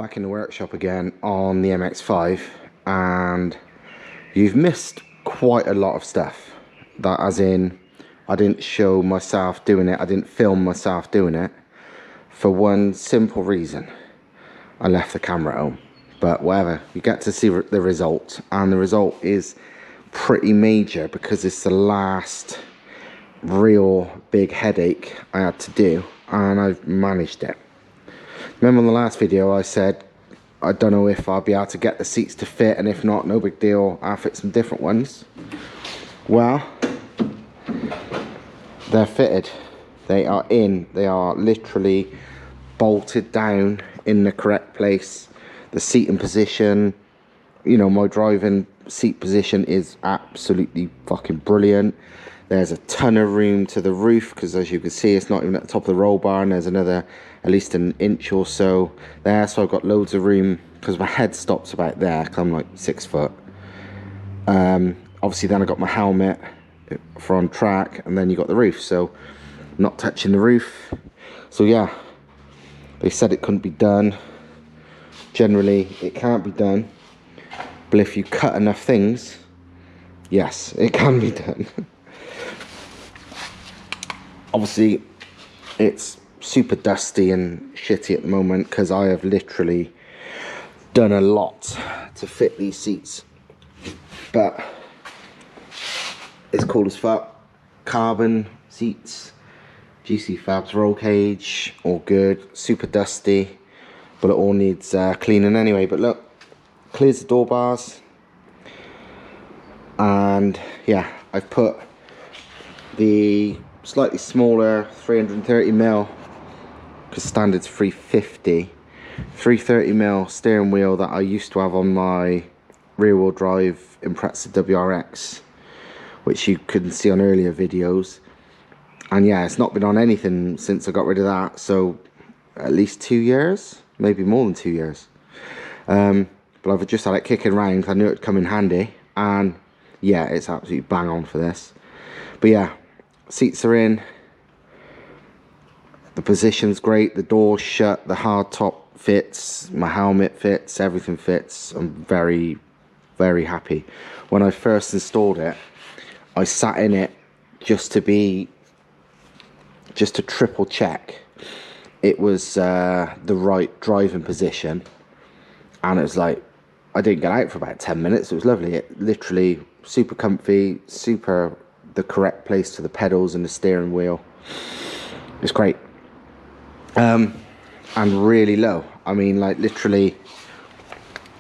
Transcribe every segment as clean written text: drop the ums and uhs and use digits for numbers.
back in the workshop again on the MX5, and you've missed quite a lot of stuff. That as in, I didn't show myself doing it, I didn't film myself doing it, for one simple reason: I left the camera at home. But whatever, you get to see the result, and the result is pretty major because it's the last real big headache I had to do, and I've managed it. Remember in the last video I said I don't know if I'll be able to get the seats to fit, and if not, no big deal, I'll fit some different ones. Well, they're fitted. They are in. They are literally bolted down in the correct place. The seating position, you know, my driving seat position is absolutely fucking brilliant. There's a ton of room to the roof because, as you can see, it's not even at the top of the roll bar, and there's another at least an inch or so there, so I've got loads of room because my head stops about there because I'm like 6 foot. Obviously then I got my helmet for on track, and then you got the roof, so not touching the roof. So yeah, they said it couldn't be done. Generally it can't be done, but if you cut enough things, yes, it can be done. Obviously it's super dusty and shitty at the moment because I have literally done a lot to fit these seats, but it's cool as fuck. Carbon seats, GC Fabs roll cage, all good. Super dusty, but it all needs cleaning anyway. But look, clears the door bars, and yeah, I've put the slightly smaller 330mm, because standard's 350, 330mm steering wheel that I used to have on my rear wheel drive Impreza WRX, which you couldn't see on earlier videos. And yeah, it's not been on anything since I got rid of that, so at least 2 years, maybe more than 2 years. But I've just had it kicking around. I knew it'd come in handy, and yeah, it's absolutely bang on for this. But yeah, seats are in, the position's great, the door's shut, the hard top fits, my helmet fits, everything fits. I'm very, very happy. When I first installed it, I sat in it just to triple check it was the right driving position, and it was like, I didn't get out for about 10 minutes. It was lovely. It literally super comfy, super the correct place to the pedals and the steering wheel. It's great. And really low. I mean, like literally,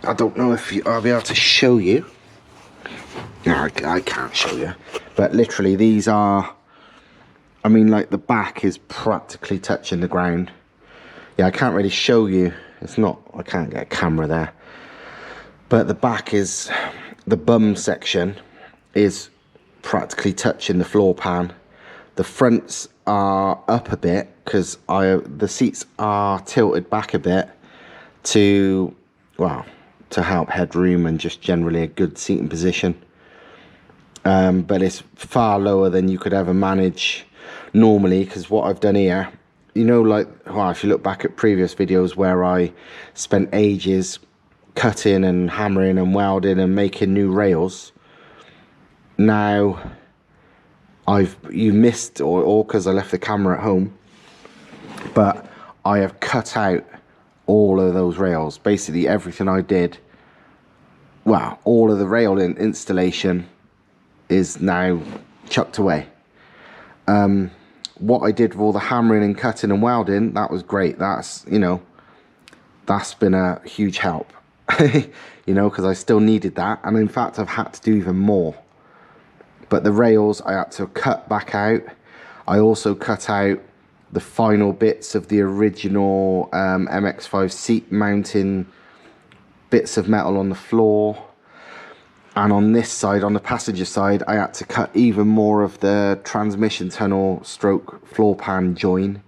I don't know if I'll be able to show you. No, I can't show you. But literally these are, I mean, like the back is practically touching the ground. Yeah, I can't really show you. It's not, I can't get a camera there. But the back is, the bum section is practically touching the floor pan. The fronts are up a bit because the seats are tilted back a bit to, well, to help headroom and just generally a good seating position. But it's far lower than you could ever manage normally, because what I've done here, you know, like, well, if you look back at previous videos where I spent ages cutting and hammering and welding and making new rails, now you missed, or because I left the camera at home, but I have cut out all of those rails. Basically everything I did, well, all of the rail installation is now chucked away. What I did with all the hammering and cutting and welding, that was great. That's, you know, that's been a huge help. You know, because I still needed that, and in fact I've had to do even more. But the rails I had to cut back out. I also cut out the final bits of the original MX5 seat mounting bits of metal on the floor. And on this side, on the passenger side, I had to cut even more of the transmission tunnel stroke floor pan join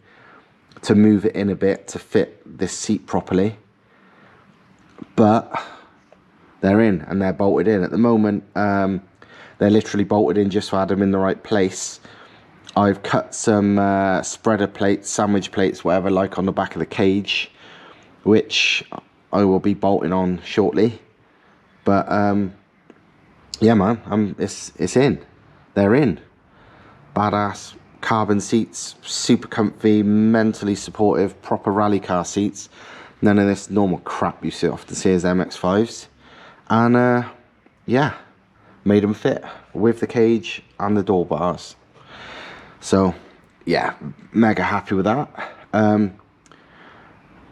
to move it in a bit to fit this seat properly. But they're in, and they're bolted in. At the moment, they're literally bolted in just so I had them in the right place. I've cut some spreader plates, sandwich plates, whatever, like on the back of the cage, which I will be bolting on shortly. But yeah, man, it's in. They're in. Badass carbon seats, super comfy, mentally supportive, proper rally car seats. None of this normal crap you often see as MX5s. And yeah, made them fit with the cage and the door bars. So yeah, mega happy with that.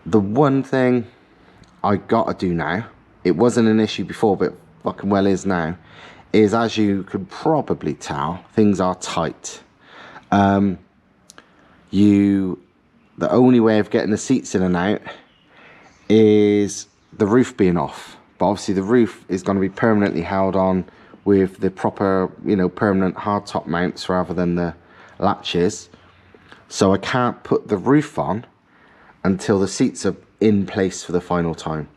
The one thing I gotta do now, it wasn't an issue before, but fucking well is now, is, as you could probably tell, things are tight. The only way of getting the seats in and out is the roof being off. But obviously the roof is going to be permanently held on with the proper, you know, permanent hardtop mounts rather than the latches. So I can't put the roof on until the seats are in place for the final time.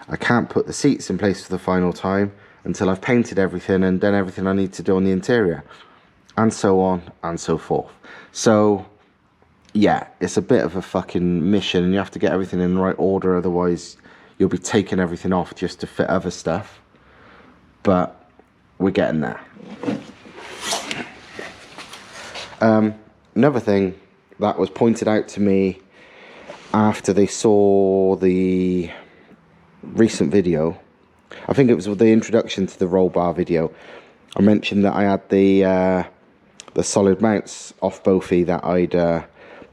I can't put the seats in place for the final time until I've painted everything and done everything I need to do on the interior, and so on and so forth. So yeah, it's a bit of a fucking mission, and you have to get everything in the right order, otherwise you'll be taking everything off just to fit other stuff. But we're getting there. Another thing that was pointed out to me after they saw the recent video, I think it was the introduction to the roll bar video, I mentioned that I had the solid mounts off Bofi that I'd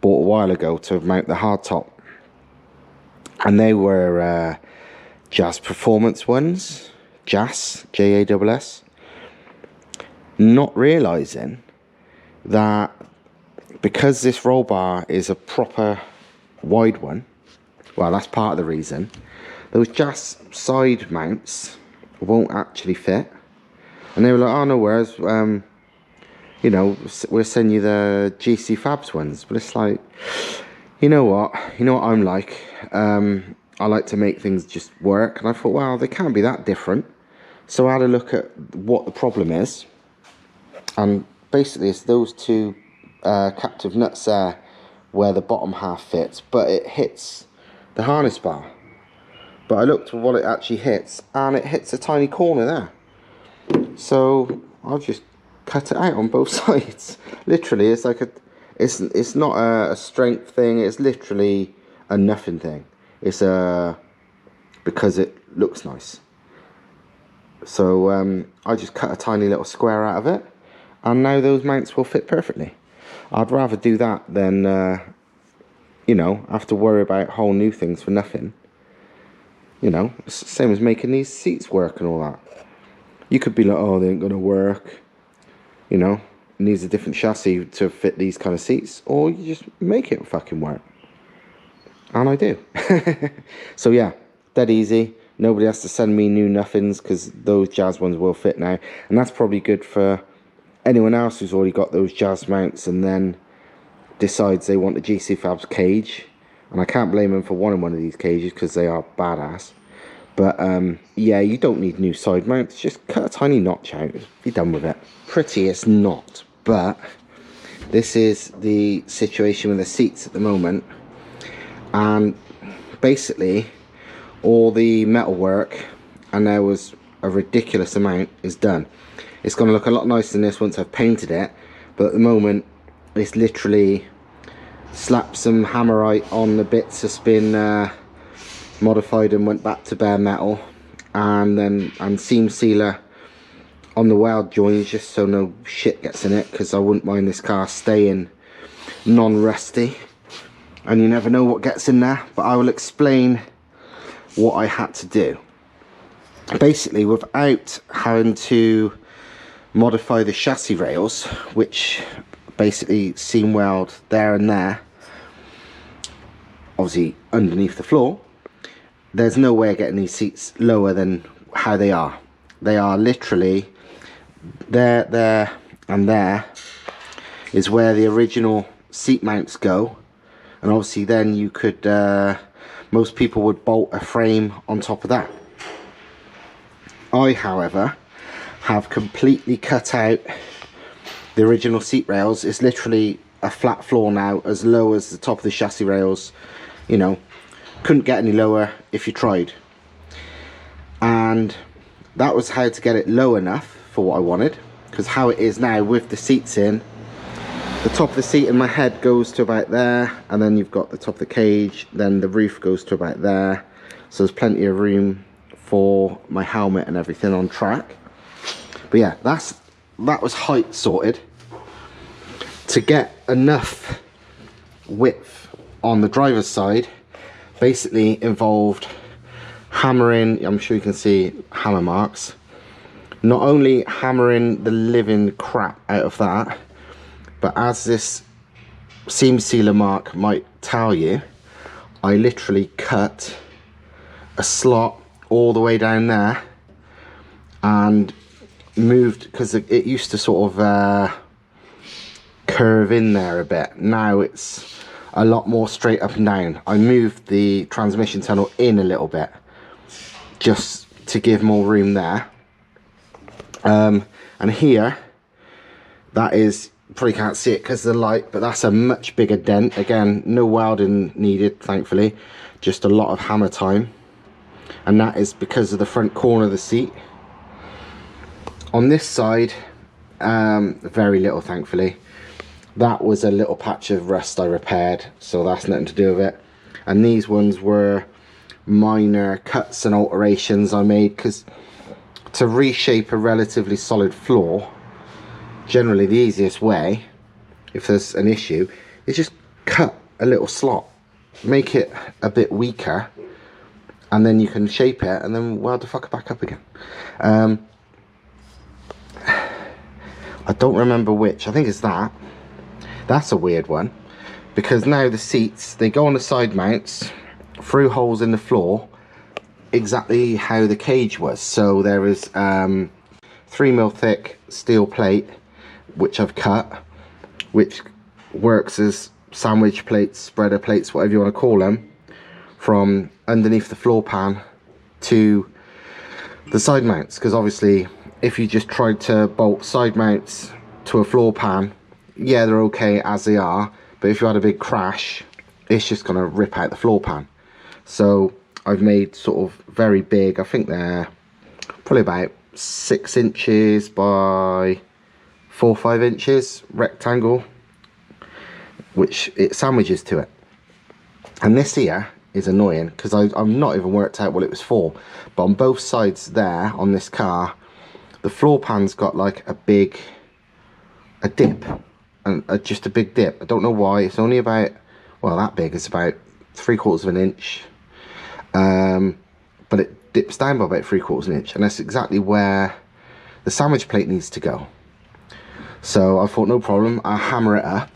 bought a while ago to mount the hardtop, and they were Jazz Performance ones, Jazz, J-A-S-S, not realising that because this roll bar is a proper wide one, well, that's part of the reason, those Jazz side mounts won't actually fit. And they were like, oh no worries, you know, we'll send you the GC Fabs ones. But it's like, you know what I'm like, I like to make things just work, and I thought, well, they can't be that different. So I had a look at what the problem is, and basically it's those two captive nuts there where the bottom half fits, but it hits the harness bar. But I looked at what it actually hits, and it hits a tiny corner there. So I've just cut it out on both sides. Literally, it's like it's not a strength thing, it's literally a nothing thing. It's because it looks nice. So I just cut a tiny little square out of it, and now those mounts will fit perfectly. I'd rather do that than you know, have to worry about whole new things for nothing. You know, it's the same as making these seats work and all that. You could be like, oh, they ain't gonna work, you know, it needs a different chassis to fit these kind of seats, or you just make it fucking work. And I do. So yeah, dead easy. Nobody has to send me new nothings, because those Jazz ones will fit now. And that's probably good for anyone else who's already got those Jazz mounts and then decides they want a GC Fabs cage. And I can't blame them for wanting one of these cages, because they are badass. But yeah, you don't need new side mounts. Just cut a tiny notch out, be done with it. Pretty it's not, but this is the situation with the seats at the moment. And basically all the metal work, and there was a ridiculous amount, is done. It's going to look a lot nicer than this once I've painted it, but at the moment it's literally slapped some hammerite on the bits that's been modified and went back to bare metal, and seam sealer on the weld joins just so no shit gets in it, because I wouldn't mind this car staying non-rusty, and you never know what gets in there. But I will explain what I had to do. Basically, without having to modify the chassis rails, which basically seam weld there and there, obviously underneath the floor, there's no way of getting these seats lower than how they are. They are literally there and there is where the original seat mounts go, and obviously then you could most people would bolt a frame on top of that. I, however, have completely cut out the original seat rails. It's literally a flat floor now, as low as the top of the chassis rails, you know, couldn't get any lower if you tried. And that was how to get it low enough for what I wanted, because how it is now with the seats in, the top of the seat in my head goes to about there, and then you've got the top of the cage, then the roof goes to about there, so there's plenty of room for my helmet and everything on track. But yeah, that was height sorted. To get enough width on the driver's side basically involved hammering, I'm sure you can see hammer marks, not only hammering the living crap out of that, but as this seam sealer mark might tell you, I literally cut a slot all the way down there and moved, because it used to sort of curve in there a bit. Now it's a lot more straight up and down. I moved the transmission tunnel in a little bit just to give more room there. And here, that is, probably can't see it because of the light, but that's a much bigger dent. Again, no welding needed, thankfully, just a lot of hammer time, and that is because of the front corner of the seat. On this side, very little, thankfully. That was a little patch of rust I repaired, so that's nothing to do with it. And these ones were minor cuts and alterations I made, because to reshape a relatively solid floor, generally the easiest way, if there's an issue, is just cut a little slot, make it a bit weaker, and then you can shape it and then weld the fucker back up again. I don't remember which. I think it's that. That's a weird one, because now the seats, they go on the side mounts through holes in the floor exactly how the cage was. So there is 3mm thick steel plate which I've cut, which works as sandwich plates, spreader plates, whatever you want to call them, from underneath the floor pan to the side mounts. Because obviously if you just tried to bolt side mounts to a floor pan, yeah, they're okay as they are, but if you had a big crash, it's just gonna rip out the floor pan. So I've made sort of very big, I think they're probably about 6 inches by 4 or 5 inches rectangle, which it sandwiches to it. And this here is annoying because I've not even worked out what it was for, but on both sides there on this car, the floor pan's got like a dip, and just a big dip. I don't know why. It's only about, well, that big. It's about 3/4 of an inch, but it dips down by about 3/4 of an inch, and that's exactly where the sandwich plate needs to go. So I thought, no problem, I'll hammer it up.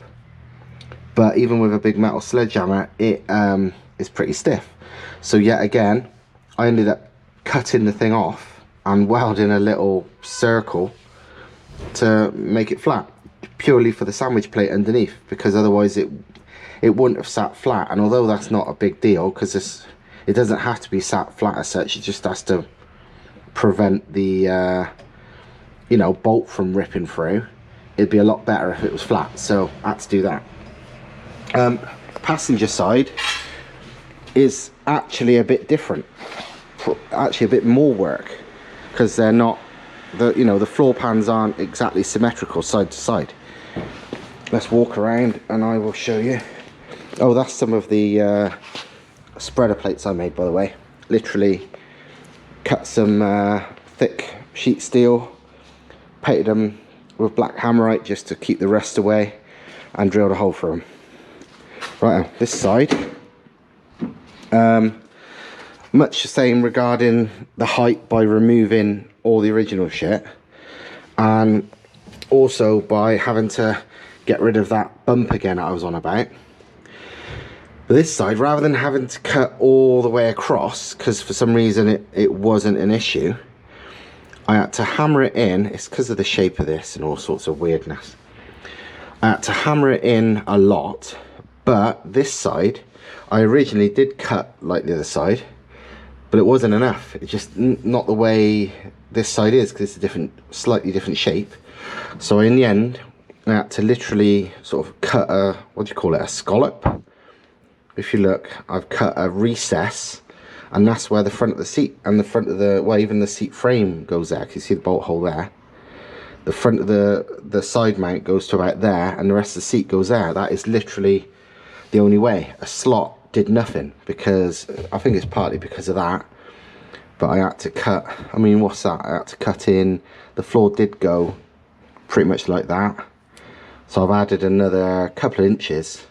But even with a big metal sledgehammer, it is pretty stiff. So yet again, I ended up cutting the thing off and welding a little circle to make it flat, purely for the sandwich plate underneath, because otherwise it wouldn't have sat flat. And although that's not a big deal, because it doesn't have to be sat flat as such, it just has to prevent the you know, bolt from ripping through. It'd be a lot better if it was flat, so I had to do that. Passenger side is actually a bit different, actually a bit more work, because they're not, the floor pans aren't exactly symmetrical side to side. Let's walk around and I will show you. Oh, that's some of the spreader plates I made, by the way. Literally cut some thick sheet steel, painted them with black hammerite just to keep the rust away, and drilled a hole through them. Right, this side, much the same regarding the height, by removing all the original shit, and also by having to get rid of that bump again that I was on about. But this side, rather than having to cut all the way across, because for some reason it wasn't an issue, I had to hammer it in. It's because of the shape of this and all sorts of weirdness. I had to hammer it in a lot, but this side, I originally did cut like the other side, but it wasn't enough. It's just not the way this side is, because it's a slightly different shape. So in the end, I had to literally sort of cut a, what do you call it, a scallop, if you look, I've cut a recess, and that's where the front of the seat and the front of the, well, even the seat frame goes there. Can you see the bolt hole there? The front of the side mount goes to about there, and the rest of the seat goes there. That is literally the only way. A slot did nothing, because I think it's partly because of that, but I had to cut, I mean, what's that? I had to cut in, the floor did go pretty much like that, so I've added another couple of inches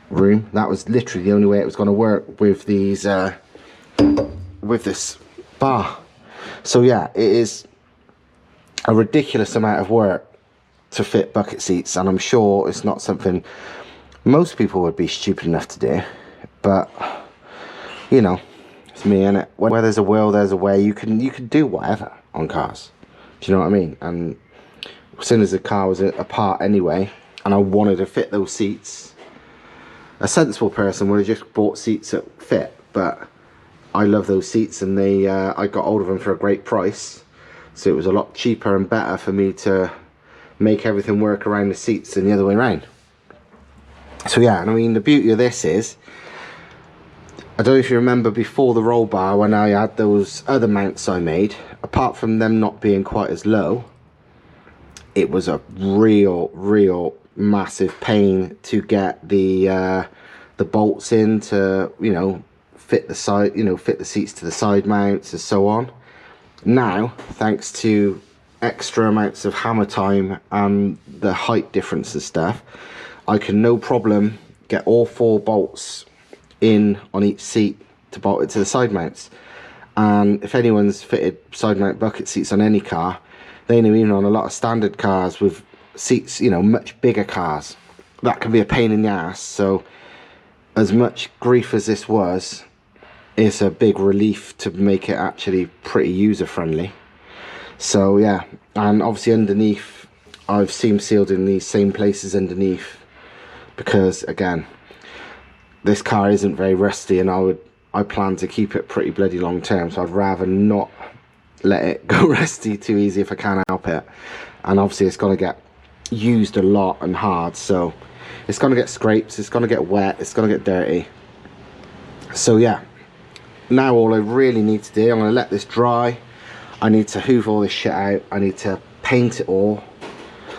room. That was literally the only way it was going to work with these with this bar. So yeah, it is a ridiculous amount of work to fit bucket seats, and I'm sure it's not something most people would be stupid enough to do, but you know, it's me, innit? Where there's a will, there's a way. You can do whatever on cars, do you know what I mean? And as soon as the car was apart anyway, and I wanted to fit those seats, a sensible person would have just bought seats that fit, but I love those seats, and they I got hold of them for a great price, so it was a lot cheaper and better for me to make everything work around the seats than the other way around. So yeah, and I mean, the beauty of this is, I don't know if you remember before the roll bar when I had those other mounts I made, apart from them not being quite as low, it was a real massive pain to get the bolts in to, you know, fit the side, you know, fit the seats to the side mounts and so on. Now, thanks to extra amounts of hammer time and the height difference and stuff, I can no problem get all 4 bolts in on each seat to bolt it to the side mounts. And if anyone's fitted side mount bucket seats on any car, they know, even on a lot of standard cars with seats, you know, much bigger cars, that can be a pain in the ass. So as much grief as this was, it's a big relief to make it actually pretty user friendly. So yeah, and obviously underneath I've seam sealed in these same places underneath, because again, this car isn't very rusty, and I plan to keep it pretty bloody long term, so I'd rather not let it go rusty too easy if I can help it. And obviously it's going to get used a lot and hard, so it's going to get scrapes, it's going to get wet, it's going to get dirty. So yeah, now all I really need to do, I'm going to let this dry. I need to hoover all this shit out, I need to paint it all.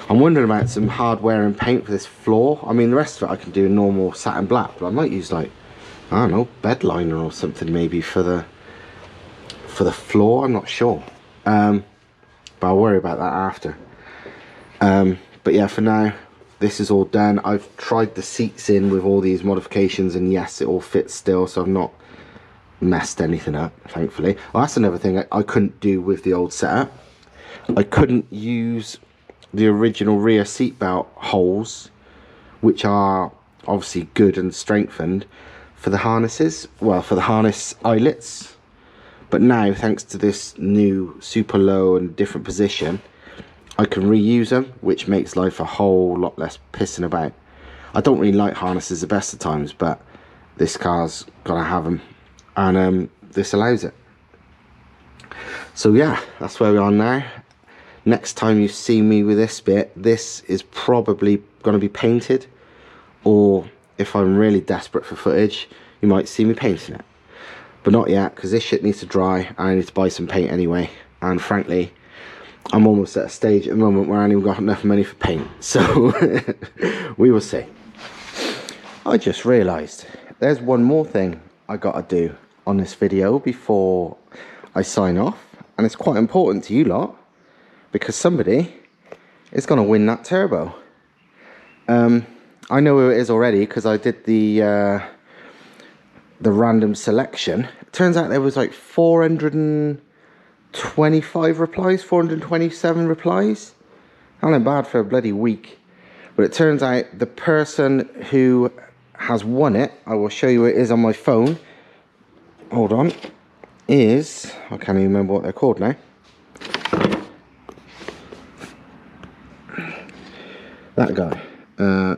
I'm wondering about some hardware and paint for this floor. I mean, the rest of it I can do normal satin black, but I might use, like, I don't know, bed liner or something maybe for the floor. I'm not sure, but I'll worry about that after. But yeah, for now this is all done. I've tried the seats in with all these modifications, and yes, it all fits still, so I've not messed anything up, thankfully. Well, that's another thing I couldn't do with the old setup. I couldn't use the original rear seatbelt holes, which are obviously good and strengthened, for the harnesses, well, for the harness eyelets. But now, thanks to this new super low and different position, I can reuse them, which makes life a whole lot less pissing about. I don't really like harnesses the best of times, but this car's gotta have them, and this allows it. So yeah, that's where we are now. Next time you see me with this bit, this is probably going to be painted, or if I'm really desperate for footage, you might see me painting it. But not yet, because this shit needs to dry, and I need to buy some paint anyway. And frankly, I'm almost at a stage at the moment where I ain't even got enough money for paint, so we will see. I just realised there's one more thing I got to do on this video before I sign off, and it's quite important to you lot, because somebody is going to win that turbo. I know who it is already, because I did the random selection. It turns out there was like 425 replies, 427 replies. Not bad for a bloody week. But it turns out the person who has won it, I will show you who it is on my phone. Hold on. Is, I can't even remember what they're called now. That guy.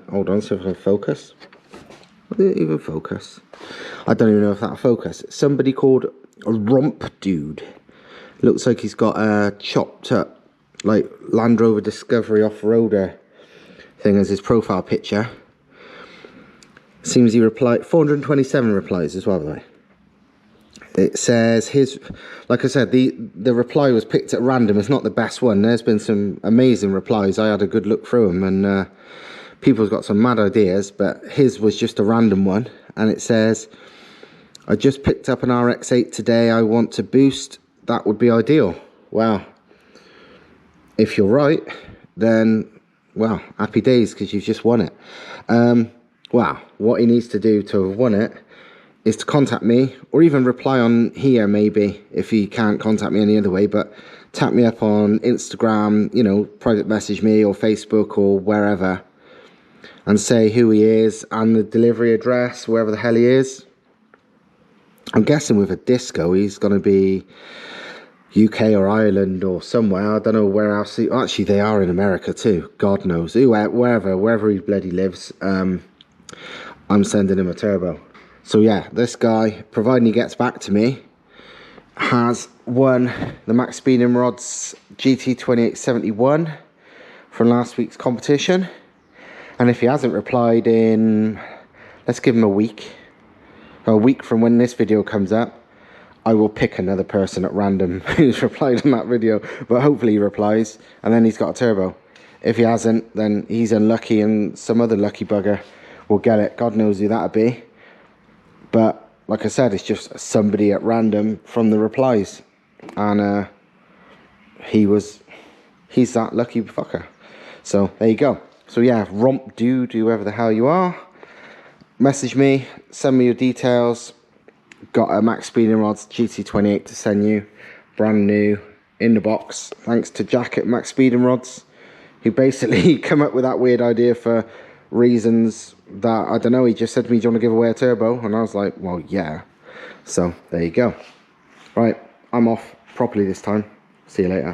Hold on, see if I can focus. Will it even focus? I don't even know if that'll focus. Somebody called Romp Dude. Looks like he's got a chopped up, like, Land Rover Discovery off-roader thing as his profile picture. Seems he replied 427 replies as well, by the way. It says his, like I said, the reply was picked at random. It's not the best one. There's been some amazing replies. I had a good look through them, and people's got some mad ideas, but his was just a random one. And it says, I just picked up an RX-8 today. I want to boost. That would be ideal. Wow. If you're right, then, well, happy days, because you've just won it. Well, what he needs to do to have won it is to contact me, or even reply on here maybe, if he can't contact me any other way, but tap me up on Instagram, you know, private message me, or Facebook, or wherever, and say who he is, and the delivery address, wherever the hell he is. I'm guessing with a disco, he's going to be UK or Ireland or somewhere. I don't know where else. Actually, they are in America too. God knows. Wherever he bloody lives, I'm sending him a turbo. So yeah, this guy, providing he gets back to me, has won the Max Speeding Rods GT2871 from last week's competition. And if he hasn't replied in, let's give him a week from when this video comes up, I will pick another person at random who's replied on that video, but hopefully he replies, and then he's got a turbo. If he hasn't, then he's unlucky, and some other lucky bugger will get it. God knows who that'll be. But like I said, it's just somebody at random from the replies, and he's that lucky fucker. So there you go. So yeah, romp dude, whoever the hell you are, message me, send me your details. Got a Max Speeding Rods GT28 to send you, brand new, in the box, thanks to Jack at Max Speeding Rods, who basically come up with that weird idea for reasons that, I don't know, he just said to me, do you want to give away a turbo? And I was like, well, yeah. So there you go. Right, I'm off properly this time. See you later.